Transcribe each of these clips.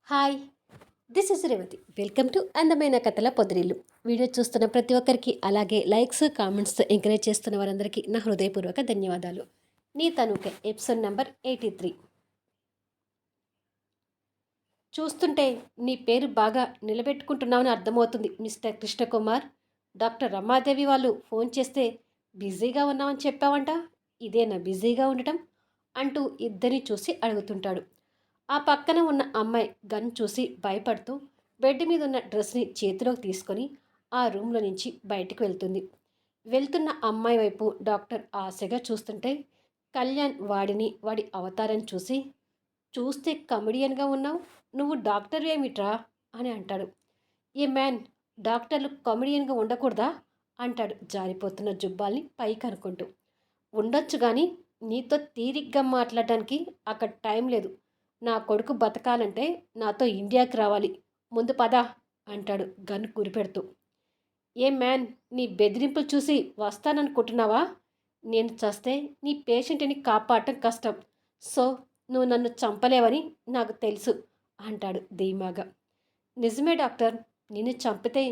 Hi, this is Revathi. Welcome to అందమైన కథల పొదరిల్లు. Video చూస్తున్న ప్రతి ఒక్కరికి, అలాగే లైక్స్ కామెంట్స్తో ఎంకరేజ్ చేస్తున్న వారందరికీ నా హృదయపూర్వక ధన్యవాదాలు. నీ తనుకే ఎపిసోడ్ నెంబర్ 83. చూస్తుంటే నీ పేరు బాగా నిలబెట్టుకుంటున్నావని అర్థమవుతుంది మిస్టర్ కృష్ణకుమార్. డాక్టర్ రమాదేవి వాళ్ళు ఫోన్ చేస్తే బిజీగా ఉన్నామని చెప్పావంట. ఇదేనా బిజీగా ఉండటం అంటూ ఇద్దరిని చూసి అడుగుతుంటాడు. ఆ పక్కన ఉన్న అమ్మాయి గన్ చూసి భయపడుతూ బెడ్ మీద ఉన్న డ్రెస్ని చేతిలోకి తీసుకొని ఆ రూమ్లో నుంచి బయటికి వెళ్తుంది. వెళ్తున్న అమ్మాయి వైపు డాక్టర్ ఆశగా చూస్తుంటే కళ్యాణ్ వాడి అవతారం చూసి, చూస్తే కమెడియన్గా ఉన్నావు, నువ్వు డాక్టర్ ఏమిట్రా అని అంటాడు. ఏ మ్యాన్, డాక్టర్లు కమెడియన్గా ఉండకూడదా అంటాడు జారిపోతున్న జుబ్బాల్ని పైకి అనుకుంటూ. ఉండొచ్చు కానీ నీతో తీరిగ్గా మాట్లాడడానికి అక్కడ టైం లేదు. నా కొడుకు బతకాలంటే నాతో ఇండియాకి రావాలి, ముందు పద అంటాడు గన్ గురిపెడుతూ. ఏ మ్యాన్, నీ బెదిరింపులు చూసి వస్తాననుకుంటున్నావా? నేను చస్తే నీ పేషెంట్ని కాపాడటం కష్టం. సో నువ్వు నన్ను చంపలేవని నాకు తెలుసు అంటాడు ధీమాగా. నిజమే డాక్టర్, నిన్ను చంపితే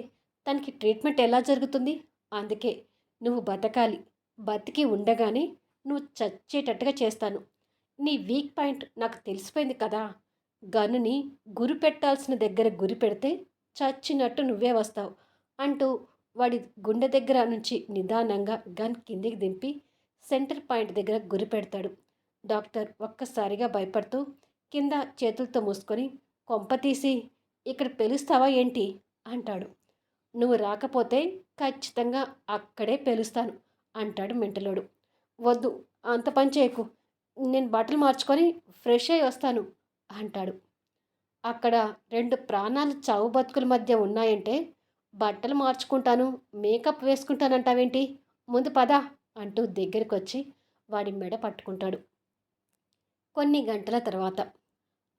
తనకి ట్రీట్మెంట్ ఎలా జరుగుతుంది? అందుకే నువ్వు బతకాలి. బతికి ఉండగానే నువ్వు చచ్చేటట్టుగా చేస్తాను. నీ వీక్ పాయింట్ నాకు తెలిసిపోయింది కదా. గన్నుని గురి పెట్టాల్సిన దగ్గర గురి పెడితే చచ్చినట్టు నువ్వే వస్తావు అంటూ వాడి గుండె దగ్గర నుంచి నిదానంగా గన్ కిందికి దింపి సెంటర్ పాయింట్ దగ్గర గురి పెడతాడు. డాక్టర్ ఒక్కసారిగా భయపడుతూ కింద చేతులతో మూసుకొని, కొంప తీసి ఇక్కడ పెలుస్తావా ఏంటి అంటాడు. నువ్వు రాకపోతే ఖచ్చితంగా అక్కడే పెలుస్తాను అంటాడు మెంటలోడు. వద్దు, అంత పని చేయకు, నేను బట్టలు మార్చుకొని ఫ్రెష్ అయ్యి వస్తాను అంటాడు. అక్కడ రెండు ప్రాణాలు చావు బతుకుల మధ్య ఉన్నాయంటే బట్టలు మార్చుకుంటాను, మేకప్ వేసుకుంటానంటావేంటి, ముందు పద అంటూ దగ్గరికి వచ్చి వాడి మెడ పట్టుకుంటాడు. కొన్ని గంటల తర్వాత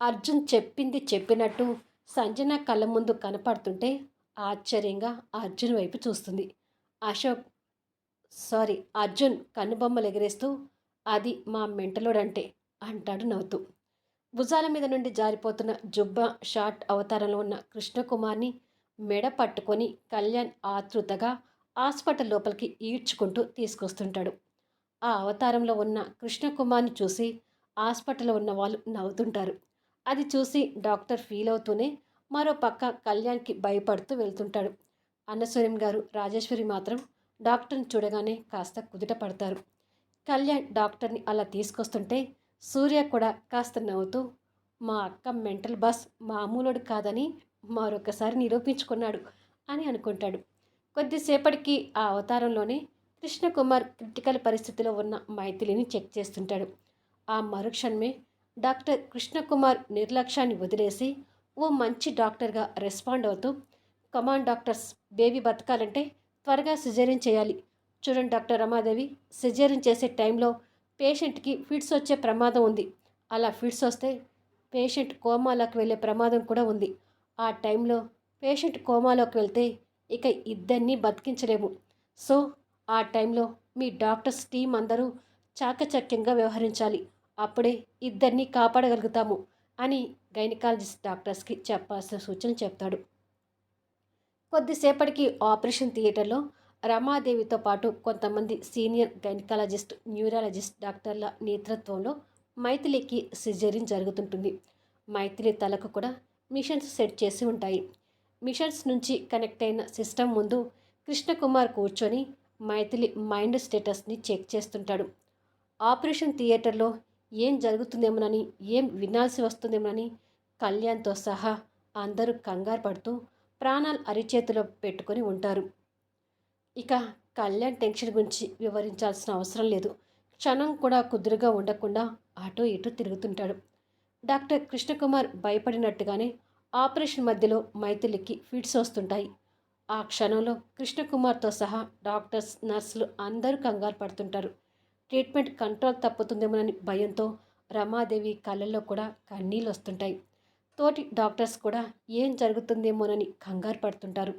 అర్జున్ చెప్పింది చెప్పినట్టు సంజన కళ్ళ ముందు కనపడుతుంటే ఆశ్చర్యంగా అర్జున్ వైపు చూస్తుంది. అశోక్ అర్జున్ కన్నుబొమ్మలు ఎగరేస్తూ, అది మా మెంటలోడంటే అంటాడు నవ్వుతూ. భుజాల మీద నుండి జారిపోతున్న జుబ్బా షార్ట్ అవతారంలో ఉన్న కృష్ణకుమార్ని మెడ పట్టుకొని కళ్యాణ్ ఆతృతగా హాస్పిటల్ లోపలికి ఈడ్చుకుంటూ తీసుకొస్తుంటాడు. ఆ అవతారంలో ఉన్న కృష్ణకుమార్ని చూసి హాస్పిటల్లో ఉన్న వాళ్ళు నవ్వుతుంటారు. అది చూసి డాక్టర్ ఫీల్ అవుతూనే మరో పక్క కళ్యాణ్కి భయపడుతూ వెళ్తుంటాడు. అన్నసూర్యం గారు, రాజేశ్వరి మాత్రం డాక్టర్ని చూడగానే కాస్త కుదుట పడతారు. కళ్యాణ్ డాక్టర్ని అలా తీసుకొస్తుంటే సూర్య కూడా కాస్త నవ్వుతూ, మా అక్క మెంటల్ బాస్ మామూలుడు కాదని మరొకసారి నిరూపించుకున్నాడు అని అనుకుంటాడు. కొద్దిసేపటికి ఆ అవతారంలోనే కృష్ణకుమార్ క్రిటికల్ పరిస్థితిలో ఉన్న మైథిలిని చెక్ చేస్తుంటాడు. ఆ మరుక్షణమే డాక్టర్ కృష్ణకుమార్ నిర్లక్ష్యాన్ని వదిలేసి ఓ మంచి డాక్టర్గా రెస్పాండ్ అవుతూ, కమాండ్ డాక్టర్స్, బేబీ బతకాలంటే త్వరగా సిజేరియన్ చేయాలి. చూడండి డాక్టర్ రమాదేవి, సిజేరియన్ చేసే టైంలో పేషెంట్కి ఫిట్స్ వచ్చే ప్రమాదం ఉంది. అలా ఫిట్స్ వస్తే పేషెంట్ కోమాలోకి వెళ్ళే ప్రమాదం కూడా ఉంది. ఆ టైంలో పేషెంట్ కోమాలోకి వెళ్తే ఇక ఇద్దరినీ బతికించలేము. సో ఆ టైంలో మీ డాక్టర్స్ టీం అందరూ చాకచక్యంగా వ్యవహరించాలి. అప్పుడే ఇద్దరినీ కాపాడగలుగుతాము అని గైనకాలజిస్ట్ డాక్టర్స్కి చెప్పాల్సిన సూచన చెప్తాడు. కొద్దిసేపటికి ఆపరేషన్ థియేటర్లో రమాదేవితో పాటు కొంతమంది సీనియర్ గైనకాలజిస్ట్, న్యూరాలజిస్ట్ డాక్టర్ల నేతృత్వంలో మైథిలికి సిజేరియన్ జరుగుతుంటుంది. మైథిలి తలకు కూడా మిషన్స్ సెట్ చేసి ఉంటాయి. మిషన్స్ నుంచి కనెక్ట్ అయిన సిస్టమ్ ముందు కృష్ణకుమార్ కూర్చొని మైథిలి మైండ్ స్టేటస్ని చెక్ చేస్తుంటాడు. ఆపరేషన్ థియేటర్లో ఏం జరుగుతుందేమోనని, ఏం వినాల్సి వస్తుందేమోనని కళ్యాణ్తో సహా అందరూ కంగారు పడుతూ ప్రాణాలు అరిచేతిలో పెట్టుకొని ఉంటారు. ఇక కళ్యాణ్ టెన్షన్ గురించి వివరించాల్సిన అవసరం లేదు. క్షణం కూడా కుదురుగా ఉండకుండా అటు ఇటు తిరుగుతుంటాడు. డాక్టర్ కృష్ణకుమార్ భయపడినట్టుగానే ఆపరేషన్ మధ్యలో మైథిలికి ఫిట్స్ వస్తుంటాయి. ఆ క్షణంలో కృష్ణకుమార్తో సహా డాక్టర్స్, నర్సులు అందరూ కంగారు పడుతుంటారు. ట్రీట్మెంట్ కంట్రోల్ తప్పుతుందేమోనని భయంతో రమాదేవి కళ్ళల్లో కూడా కన్నీళ్ళు వస్తుంటాయి. తోటి డాక్టర్స్ కూడా ఏం జరుగుతుందేమోనని కంగారు పడుతుంటారు.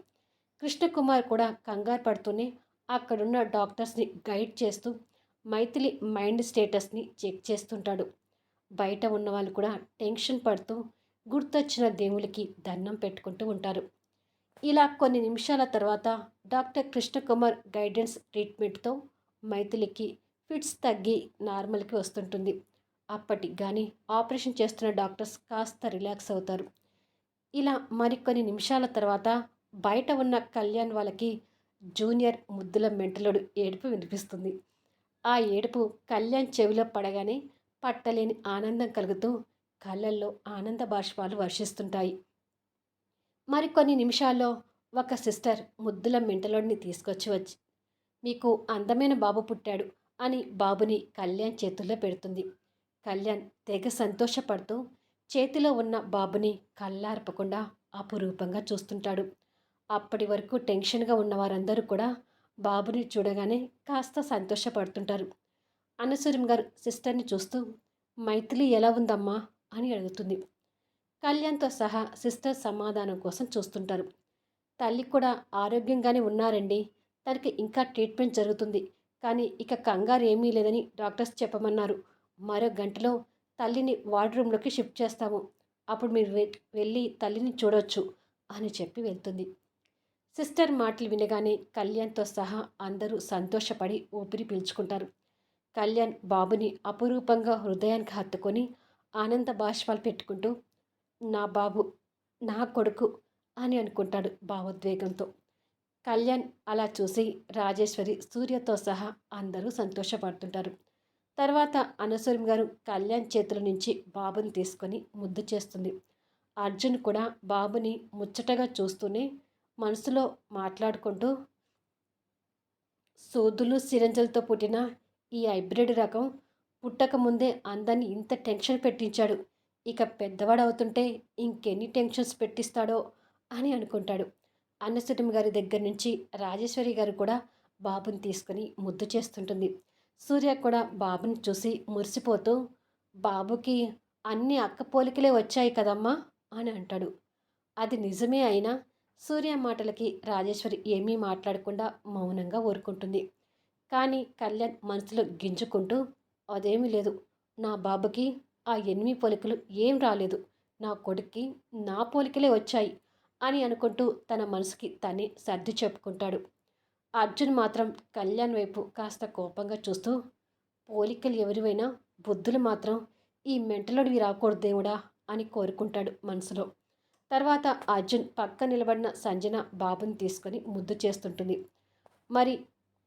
కృష్ణకుమార్ కూడా కంగారు పడుతూనే అక్కడున్న డాక్టర్స్ని గైడ్ చేస్తూ మైథిలి మైండ్ స్టేటస్ని చెక్ చేస్తుంటాడు. బయట ఉన్న వాళ్ళు కూడా టెన్షన్ పడుతూ గుర్తొచ్చిన దేవుడికి దండం పెట్టుకుంటూ ఉంటారు. ఇలా కొన్ని నిమిషాల తర్వాత డాక్టర్ కృష్ణకుమార్ గైడెన్స్ ట్రీట్మెంట్తో మైథిలికి ఫిట్స్ తగ్గి నార్మల్కి వస్తుంటుంది. అప్పటికి కానీ ఆపరేషన్ చేస్తున్న డాక్టర్స్ కాస్త రిలాక్స్ అవుతారు. ఇలా మరికొన్ని నిమిషాల తర్వాత బయట ఉన్న కళ్యాణ్ వాళ్ళకి జూనియర్ ముద్దుల మెంటలుడు ఏడుపు వినిపిస్తుంది. ఆ ఏడుపు కళ్యాణ్ చెవిలో పడగానే పట్టలేని ఆనందం కలుగుతూ కళ్ళల్లో ఆనంద బాష్పాలు వర్షిస్తుంటాయి. మరికొన్ని నిమిషాల్లో ఒక సిస్టర్ ముద్దుల మెంటలోడిని తీసుకొచ్చి మీకు అందమైన బాబు పుట్టాడు అని బాబుని కళ్యాణ్ చేతుల్లో పెడుతుంది. కళ్యాణ్ తెగ సంతోషపడుతూ చేతిలో ఉన్న బాబుని కళ్ళార్పకుండా అపురూపంగా చూస్తుంటాడు. అప్పటి వరకు టెన్షన్గా ఉన్న వారందరూ కూడా బాబుని చూడగానే కాస్త సంతోషపడుతుంటారు. అనసూయం గారు సిస్టర్ని చూస్తూ మైథిలి ఎలా ఉందమ్మా అని అడుగుతుంది. కళ్యాణ్తో సహా సిస్టర్ సమాధానం కోసం చూస్తుంటారు. తల్లి కూడా ఆరోగ్యంగానే ఉన్నారండి, తనకి ఇంకా ట్రీట్మెంట్ జరుగుతుంది, కానీ ఇక కంగారు ఏమీ లేదని డాక్టర్స్ చెప్పమన్నారు. మరో గంటలో తల్లిని వార్డ్రూమ్లోకి షిఫ్ట్ చేస్తాము, అప్పుడు మీరు వెళ్ళి తల్లిని చూడవచ్చు అని చెప్పి వెళ్తుంది. సిస్టర్ మాటలు వినగానే కళ్యాణ్తో సహా అందరూ సంతోషపడి ఊపిరి పీల్చుకుంటారు. కళ్యాణ్ బాబుని అపురూపంగా హృదయానికి హత్తుకొని ఆనంద బాష్పాలు పెట్టుకుంటూ నా బాబు, నా కొడుకు అని అనుకుంటాడు భావోద్వేగంతో. కళ్యాణ్ అలా చూసి రాజేశ్వరి, సూర్యతో సహా అందరూ సంతోషపడుతుంటారు. తర్వాత అనసూయం గారు కళ్యాణ్ చేతుల నుంచి బాబుని తీసుకొని ముద్దు చేస్తుంది. అర్జున్ కూడా బాబుని ముచ్చటగా చూస్తూనే మనసులో మాట్లాడుకుంటూ సూదులు సిరంజలతో పుట్టిన ఈ హైబ్రిడ్ రకం పుట్టకముందే అందరినీ ఇంత టెన్షన్ పెట్టించాడు, ఇక పెద్దవాడవుతుంటే ఇంకెన్ని టెన్షన్స్ పెట్టిస్తాడో అని అనుకుంటాడు. అన్నసూయం గారి దగ్గర నుంచి రాజేశ్వరి గారు కూడా బాబుని తీసుకొని ముద్దు చేస్తుంటుంది. సూర్య కూడా బాబుని చూసి మురిసిపోతూ బాబుకి అన్ని అక్క పోలికలే వచ్చాయి కదమ్మా అని అంటాడు. అది నిజమే అయినా సూర్య మాటలకి రాజేశ్వరి ఏమీ మాట్లాడకుండా మౌనంగా ఊరుకుంటుంది. కానీ కళ్యాణ్ మనసులో గింజుకుంటూ అదేమీ లేదు, నా బాబుకి ఆ 8 పోలికలు ఏం రాలేదు, నా కొడుక్కి నా పోలికలే వచ్చాయి అని అనుకుంటూ తన మనసుకి తనే సర్ది చెప్పుకుంటాడు. అర్జున్ మాత్రం కళ్యాణ్ వైపు కాస్త కోపంగా చూస్తూ పోలికలు ఎవరివైనా బుద్ధులు మాత్రం ఈ మెంటలోడివి రాకూడదు దేవుడా అని కోరుకుంటాడు మనసులో. తర్వాత అర్జున్ పక్క నిలబడిన సంజన బాబుని తీసుకొని ముద్దు చేస్తుంటుంది. మరి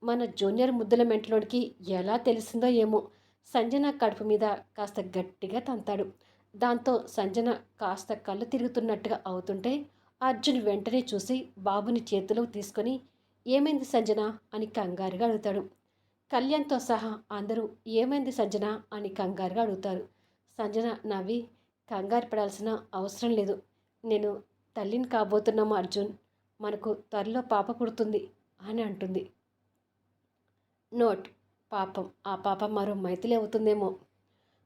మన జూనియర్ ముద్దుల మెంటలోడికి ఎలా తెలిసిందో ఏమో సంజన కడుపు మీద కాస్త గట్టిగా తంతాడు. దాంతో సంజన కాస్త కళ్ళు తిరుగుతున్నట్టుగా అవుతుంటే అర్జున్ వెంటనే చూసి బాబుని చేతిలో తీసుకొని ఏమైంది సంజన అని కంగారుగా అడుగుతాడు. కళ్యాణ్తో సహా అందరూ ఏమైంది సంజన అని కంగారుగా అడుగుతారు. సంజన నవ్వి కంగారు పడాల్సిన అవసరం లేదు, నేను తల్లిని కాబోతున్నాము అర్జున్, మనకు త్వరలో పాప పుడుతుంది అని అంటుంది. నోట్, పాపం ఆ పాప మరో మైథిలి అవుతుందేమో.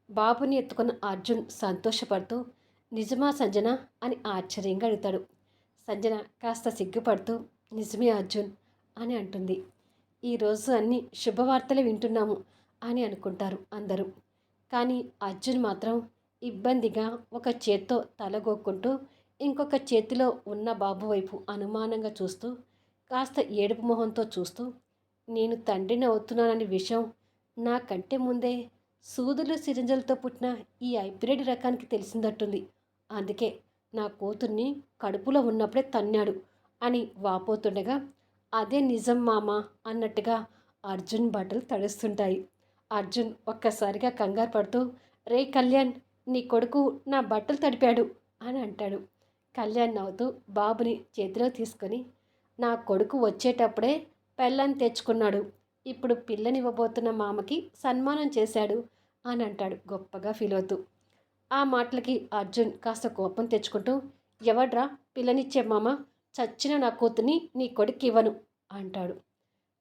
బాబుని ఎత్తుకున్న అర్జున్ సంతోషపడుతూ నిజమా సంజన అని ఆశ్చర్యంగా అడుగుతాడు. సంజన కాస్త సిగ్గుపడుతూ నిజమే అర్జున్ అని అంటుంది. ఈరోజు అన్ని శుభవార్తలు వింటున్నాము అని అనుకుంటారు అందరూ. కానీ అర్జున్ మాత్రం ఇబ్బందిగా ఒక చేత్తో తలగొక్కుంటూ ఇంకొక చేతిలో ఉన్న బాబు వైపు అనుమానంగా చూస్తూ కాస్త ఏడుపు మొహంతో చూస్తూ నేను తండ్రిని అవుతున్నాననే విషయం నాకంటే ముందే సూదులు సిరింజలతో పుట్టిన ఈ హైబ్రిడ్ రకానికి తెలిసిందట్టుంది, అందుకే నా కూతుర్ని కడుపులో ఉన్నప్పుడే తన్నాడు అని వాపోతుండగా అదే నిజం మామ అన్నట్టుగా అర్జున్ బట్టలు తడుస్తుంటాయి. అర్జున్ ఒక్కసారిగా కంగారు పడుతూ రే కళ్యాణ్, నీ కొడుకు నా బట్టలు తడిపాడు అని అంటాడు. కళ్యాణ్ నవ్వుతూ బాబుని చేతిలో తీసుకొని నా కొడుకు వచ్చేటప్పుడే పెళ్ళాన్ని తెచ్చుకున్నాడు, ఇప్పుడు పిల్లనివ్వబోతున్న మామకి సన్మానం చేశాడు అని అంటాడు గొప్పగా ఫీల్ అవుతూ. ఆ మాటలకి అర్జున్ కాస్త కోపం తెచ్చుకుంటూ ఎవడ్రా పిల్లనిచ్చే మామ, చచ్చిన నా కూతుర్ని నీ కొడుక్కి ఇవ్వను అంటాడు.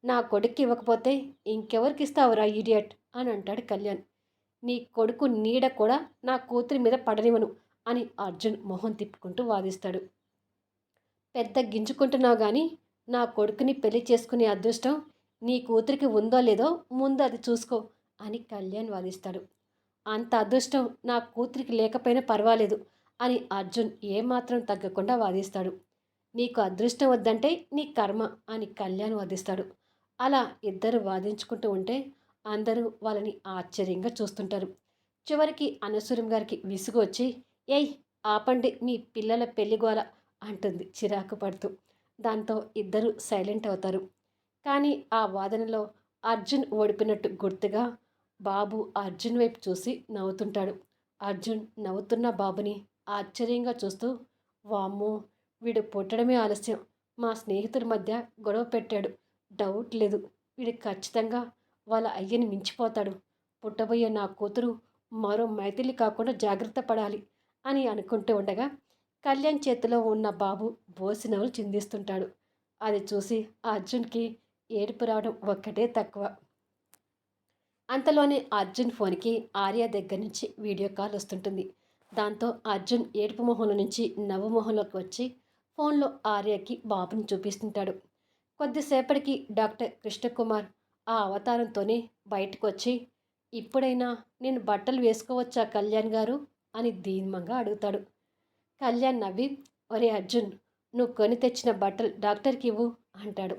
నా కొడుక్కి ఇవ్వకపోతే ఇంకెవరికి ఇస్తావురా ఈడియట్ అని అంటాడు కళ్యాణ్. నీ కొడుకు నీడ కూడా నా కూతురి మీద పడనివ్వను అని అర్జున్ మొహం తిప్పుకుంటూ వాదిస్తాడు. పెద్ద గింజుకుంటున్నావు కానీ నా కొడుకుని పెళ్లి చేసుకునే అదృష్టం నీ కూతురికి ఉందో లేదో ముందు అది చూసుకో అని కళ్యాణ్ వాదిస్తాడు. అంత అదృష్టం నా కూతురికి లేకపోయినా పర్వాలేదు, అని అర్జున్ ఏమాత్రం తగ్గకుండా వాదిస్తాడు. నీకు అదృష్టం వద్దంటే నీ కర్మ అని కళ్యాణ్ వాదిస్తాడు. అలా ఇద్దరు వాదించుకుంటూ ఉంటే అందరూ వాళ్ళని ఆశ్చర్యంగా చూస్తుంటారు. చివరికి అనసూయం గారికి విసుగు వచ్చి, ఏయ్ ఆపండి మీ పిల్లల పెళ్లిగోల అంటుంది చిరాకు పడుతూ. దాంతో ఇద్దరు సైలెంట్ అవుతారు. కానీ ఆ వాదనలో అర్జున్ ఓడిపోయినట్టు గుర్తుగా బాబు అర్జున్ వైపు చూసి నవ్వుతుంటాడు. అర్జున్ నవ్వుతున్న బాబుని ఆశ్చర్యంగా చూస్తూ, వామ్మో వీడు పుట్టడమే ఆలస్యం, మా స్నేహితుల మధ్య గొడవ పెట్టాడు, డౌట్ లేదు వీడు ఖచ్చితంగా వాళ్ళ అయ్యని మించిపోతాడు, పుట్టబోయే నా కూతురు మరో మైథిలి కాకుండా జాగ్రత్త పడాలి అని అనుకుంటూ ఉండగా కళ్యాణ్ చేతిలో ఉన్న బాబు బోసినవులు చిందిస్తుంటాడు. అది చూసి అర్జున్కి ఏడుపు రావడం ఒక్కటే తక్కువ. అంతలోనే అర్జున్ ఫోన్కి ఆర్య దగ్గర నుంచి వీడియో కాల్ వస్తుంటుంది. దాంతో అర్జున్ ఏడుపు మొహంలో నుంచి నవ్వు మొహంలోకి వచ్చి ఫోన్లో ఆర్యకి బాబుని చూపిస్తుంటాడు. కొద్దిసేపటికి డాక్టర్ కృష్ణకుమార్ ఆ అవతారంతోనే బయటకు వచ్చి, ఇప్పుడైనా నేను బట్టలు వేసుకోవచ్చా కళ్యాణ్ గారు అని ధీమంగా అడుగుతాడు. కళ్యాణ్ నవ్వి, ఒరే అర్జున్, నువ్వు కొని తెచ్చిన బట్టలు డాక్టర్కి ఇవ్వు అంటాడు.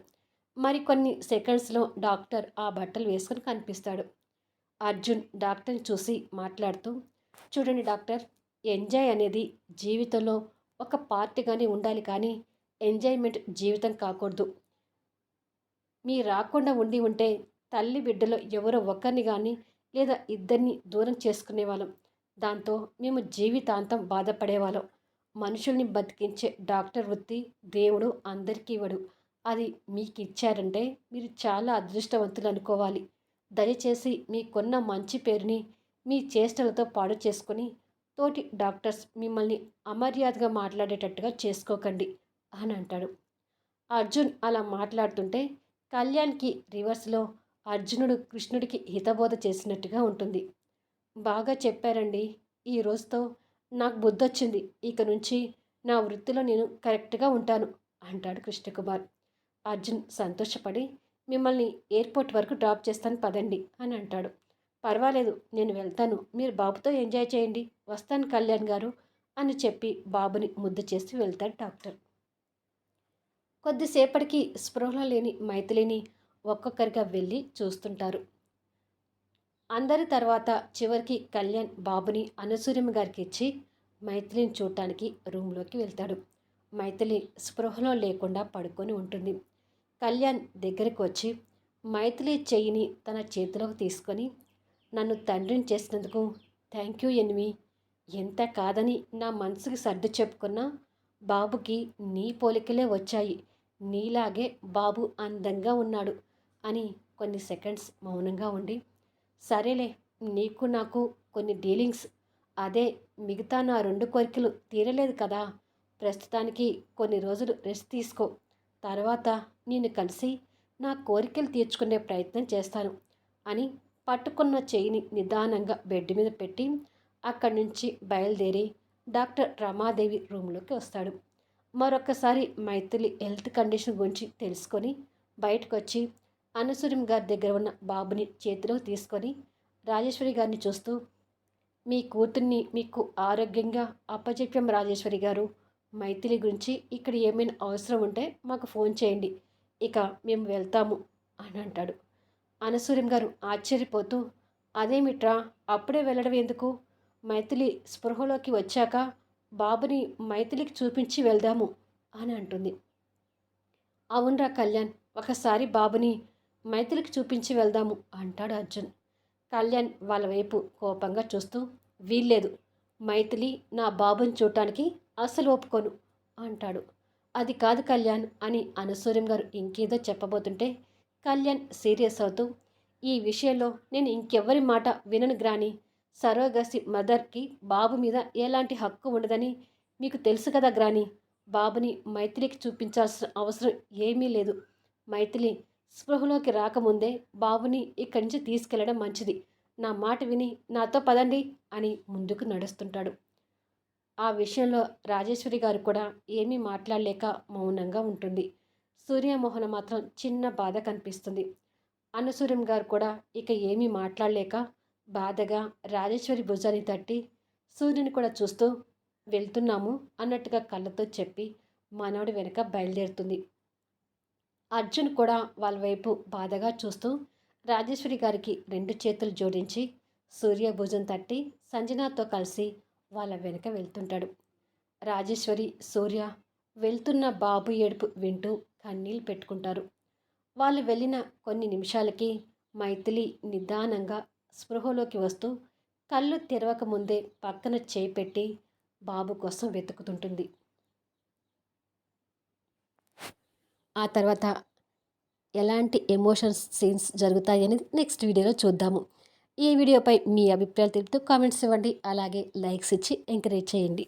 మరికొన్ని సెకండ్స్లో డాక్టర్ ఆ బట్టలు వేసుకుని కనిపిస్తాడు. అర్జున్ డాక్టర్ని చూసి మాట్లాడుతూ, చూడండి డాక్టర్, ఎంజాయ్ అనేది జీవితంలో ఒక పార్ట్గానే ఉండాలి, కానీ ఎంజాయ్మెంట్ జీవితం కాకూడదు. మీరు రాకుండా ఉండి ఉంటే తల్లి బిడ్డలో ఎవరో ఒకరిని కానీ లేదా ఇద్దరిని దూరం చేసుకునేవాళ్ళం. దాంతో మేము జీవితాంతం బాధపడేవాళ్ళం. మనుషుల్ని బతికించే డాక్టర్ వృత్తి దేవుడు అందరికీ ఇవ్వడు. అది మీకు ఇచ్చారంటే మీరు చాలా అదృష్టవంతులు అనుకోవాలి. దయచేసి మీకున్న మంచి పేరుని మీ చేష్టలతో పాడు చేసుకొని తోటి డాక్టర్స్ మిమ్మల్ని అమర్యాదగా మాట్లాడేటట్టుగా చేసుకోకండి అని అంటాడు. అర్జున్ అలా మాట్లాడుతుంటే కళ్యాణ్కి రివర్స్లో అర్జునుడు కృష్ణుడికి హితబోధ చేసినట్టుగా ఉంటుంది. బాగా చెప్పారండి, ఈ రోజుతో నాకు బుద్ధొచ్చింది, ఇక నుంచి నా వృత్తిలో నేను కరెక్ట్గా ఉంటాను అంటాడు కృష్ణకుమార్. అర్జున్ సంతోషపడి, మిమ్మల్ని ఎయిర్పోర్ట్ వరకు డ్రాప్ చేస్తాను పదండి అని అంటాడు. పర్వాలేదు, నేను వెళ్తాను, మీరు బాబుతో ఎంజాయ్ చేయండి, వస్తాను కళ్యాణ్ గారు అని చెప్పి బాబుని ముద్దు చేసి వెళ్తాడు డాక్టర్. కొద్దిసేపటికి స్పృహలో లేని మైథిలిని ఒక్కొక్కరిగా వెళ్ళి చూస్తుంటారు. అందరి తర్వాత చివరికి కళ్యాణ్ బాబుని అనసూయమ్మ గారికి ఇచ్చి మైథిలిని చూడటానికి రూమ్లోకి వెళ్తాడు. మైథిలి స్పృహలో లేకుండా పడుకొని ఉంటుంది. కళ్యాణ్ దగ్గరికి వచ్చి మైథిలి చెయ్యిని తన చేతిలోకి తీసుకొని, నన్ను తండ్రిని చేసినందుకు థ్యాంక్ యూ ఎనిమి, ఎంత కాదని నా మనసుకి సర్ది చెప్పుకున్నా బాబుకి నీ పోలికలే వచ్చాయి, నీలాగే బాబు అందంగా ఉన్నాడు అని కొన్ని సెకండ్స్ మౌనంగా ఉండి, సరేలే, నీకు నాకు కొన్ని డీలింగ్స్, అదే మిగతా నా 2 కోరికలు తీరలేదు కదా, ప్రస్తుతానికి కొన్ని రోజులు రెస్ట్ తీసుకో, తర్వాత నేను కలిసి నా కోరికలు తీర్చుకునే ప్రయత్నం చేస్తాను అని పట్టుకున్న చెయ్యిని నిదానంగా బెడ్ మీద పెట్టి అక్కడి నుంచి బయలుదేరి డాక్టర్ రమాదేవి రూమ్లోకి వస్తాడు. మరొకసారి మైథిలి హెల్త్ కండిషన్ గురించి తెలుసుకొని బయటకు వచ్చి అనసూయం గారి దగ్గర ఉన్న బాబుని చేతిలో తీసుకొని రాజేశ్వరి గారిని చూస్తూ, మీ కూతుర్ని మీకు ఆరోగ్యంగా అప్పచెప్పాం రాజేశ్వరి గారు, మైథిలి గురించి ఇక్కడ ఏమైనా అవసరం ఉంటే మాకు ఫోన్ చేయండి, ఇక మేము వెళ్తాము అని అంటాడు. అనసూయం గారు ఆశ్చర్యపోతూ, అదేమిట్రా అప్పుడే వెళ్ళడం ఎందుకు, మైథిలి స్పృహలోకి వచ్చాక బాబుని మైథిలికి చూపించి వెళ్దాము అని అంటుంది. అవునరా కళ్యాణ్, ఒకసారి బాబుని మైథిలికి చూపించి వెళ్దాము అంటాడు అర్జున్. కళ్యాణ్ వాళ్ళ వైపు కోపంగా చూస్తూ, వీల్లేదు, మైథిలి నా బాబుని చూడటానికి అస్సలు ఒప్పుకోను అంటాడు. అది కాదు కళ్యాణ్ అని అనసూయం గారు ఇంకేదో చెప్పబోతుంటే కళ్యాణ్ సీరియస్ అవుతూ, ఈ విషయంలో నేను ఇంకెవ్వరి మాట వినను గ్రాని, సరోగసి మదర్కి బాబు మీద ఎలాంటి హక్కు ఉండదని మీకు తెలుసు కదా గ్రాని, బాబుని మైథిలికి చూపించాల్సిన అవసరం ఏమీ లేదు, మైథిలి స్పృహలోకి రాకముందే బాబుని ఇక్కడి నుంచి తీసుకెళ్లడం మంచిది, నా మాట విని నాతో పదండి అని ముందుకు నడుస్తుంటాడు. ఆ విషయంలో రాజేశ్వరి గారు కూడా ఏమీ మాట్లాడలేక మౌనంగా ఉంటుంది. సూర్యమోహన మాత్రం చిన్న బాధ కనిపిస్తుంది. అనసూయం గారు కూడా ఇక ఏమీ మాట్లాడలేక బాధగా రాజేశ్వరి భుజాన్ని తట్టి సూర్యుని కూడా చూస్తూ, వెళ్తున్నాము అన్నట్టుగా కళ్ళతో చెప్పి మనవడి వెనక బయలుదేరుతుంది. అర్జున్ కూడా వాళ్ళ వైపు బాధగా చూస్తూ రాజేశ్వరి గారికి 2 చేతులు జోడించి సూర్య భుజం తట్టి సంజనాతో కలిసి వాళ్ళ వెనక వెళ్తుంటాడు. రాజేశ్వరి, సూర్య వెళ్తున్న బాబు ఏడుపు వింటూ కన్నీళ్ళు పెట్టుకుంటారు. వాళ్ళు వెళ్ళిన కొన్ని నిమిషాలకి మైథిలి నిదానంగా స్పృహలోకి వస్తూ కళ్ళు తెరవక ముందే పక్కన చేయి పెట్టి బాబు కోసం వెతుకుతుంటుంది. ఆ తర్వాత ఎలాంటి ఎమోషన్స్ సీన్స్ జరుగుతాయి అనేది నెక్స్ట్ వీడియోలో చూద్దాము. ఈ వీడియోపై మీ అభిప్రాయాలు తెలుపుతూ కామెంట్స్ ఇవ్వండి. అలాగే లైక్స్ ఇచ్చి ఎంకరేజ్ చేయండి.